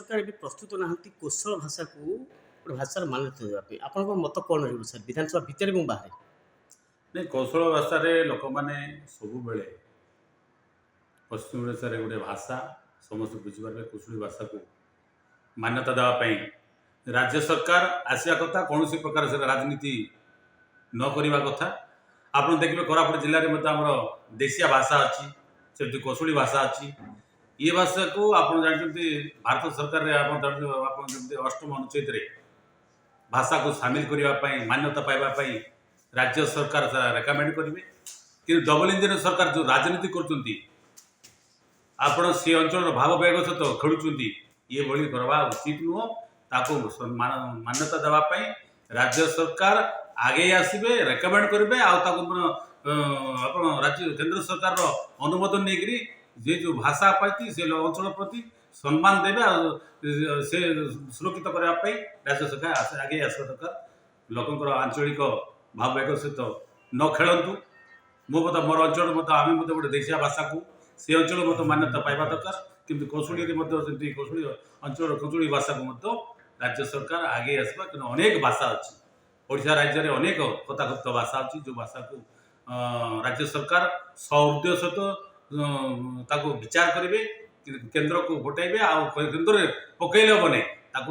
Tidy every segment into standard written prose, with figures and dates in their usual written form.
सरकार भी प्रस्तुत नाहांती कोशल भाषा को गोटे भाषार मान्यता देवाई आपंक मत कौन रही सर विधानसभा भितर और बाहर नहीं कौशल भाषा लोक मैंने सब बेले पश्चिम ओडिशा गोटे भाषा समस्त बुझीपारे कौशली भाषा को मान्यता देवाई राज्य सरकार आसिया कथा कौन प्रकार से राजनीति न करवा कथा आप देखिए कोरापुट जिले में आम देशिया भाषा अच्छी से कौशली भाषा अच्छी ये भाषा को आप जानते भारत सरकार अष्टम अनुच्छेद भाषा को सामिल करने मान्यता पाइबापी राज्य सरकार रेकमेंड करेंगे कि डबल इंजन सरकार जो राजनीति कर सी अंचल भाव बेग सहित खेलुंट ये भली करवा उचित नुह ताको मान्यता देवाई राज्य सरकार आगे आसबे रेकमेंड करेंगे आप राज्य केंद्र सरकार अनुमोदन नहीं जे जो भाषा पाई से अंचल प्रति सम्मान देवे से सुरक्षित करने राज्य सरकार आगे आसा दरकार लोकंर आंचलिक भाव बेग सहित न खेलतु मोर अंचल आम गोटे देशिया भाषा को से अंचल मत मान्यता पाइबा दरकार किंतु कौशली कौशली अंचल कौशली भाषा को राज्य सरकार आगे आसवा कि अनेक भाषा अच्छी ओडिशा राज्य में अनेक कथाकथित भाषा अच्छी जो भाषा को राज्य सरकार सौर्य सहित विचार करेंगे केंद्र को हटाइबे केंद्र में पकड़े हम नहीं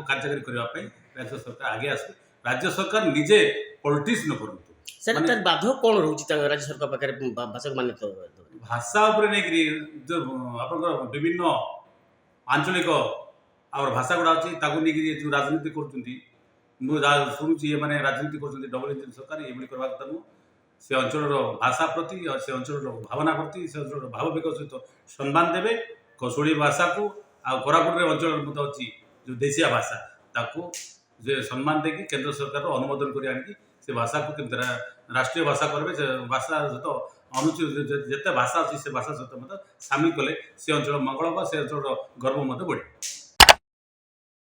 कार्यकारी करने राज्य सरकार आगे आसबे राज्य सरकार निजे पॉलिटिक्स न करूँ सर तार बाधक कौन रोचे राज्य सरकार पाखे भाषा को मान्यता भाषा उपर नहीं जो आप विभिन्न आंचलिक और भाषा गुड़ा अच्छी जो राजनीति कर शुणुची ये मैंने राजनीति कर डबल इंजन सरकार ये करवा कथा नुह से अंचल भाषा प्रति और से अंचल भावना प्रति से अंचल भाव बेग सहित सम्मान देवे कौशली भाषा को कोरापुट अंचल मत अच्छी जो देशिया भाषा ताको जे सम्मान देकी केंद्र सरकार अनुमोदन कर आनिकी से भाषा को केमती राष्ट्रीय भाषा करेंगे से भाषा सहित अनुचित जिते भाषा अच्छी से भाषा सहित मत सामिल कले से अंचल मंगल से अंचल गर्व बढ़े।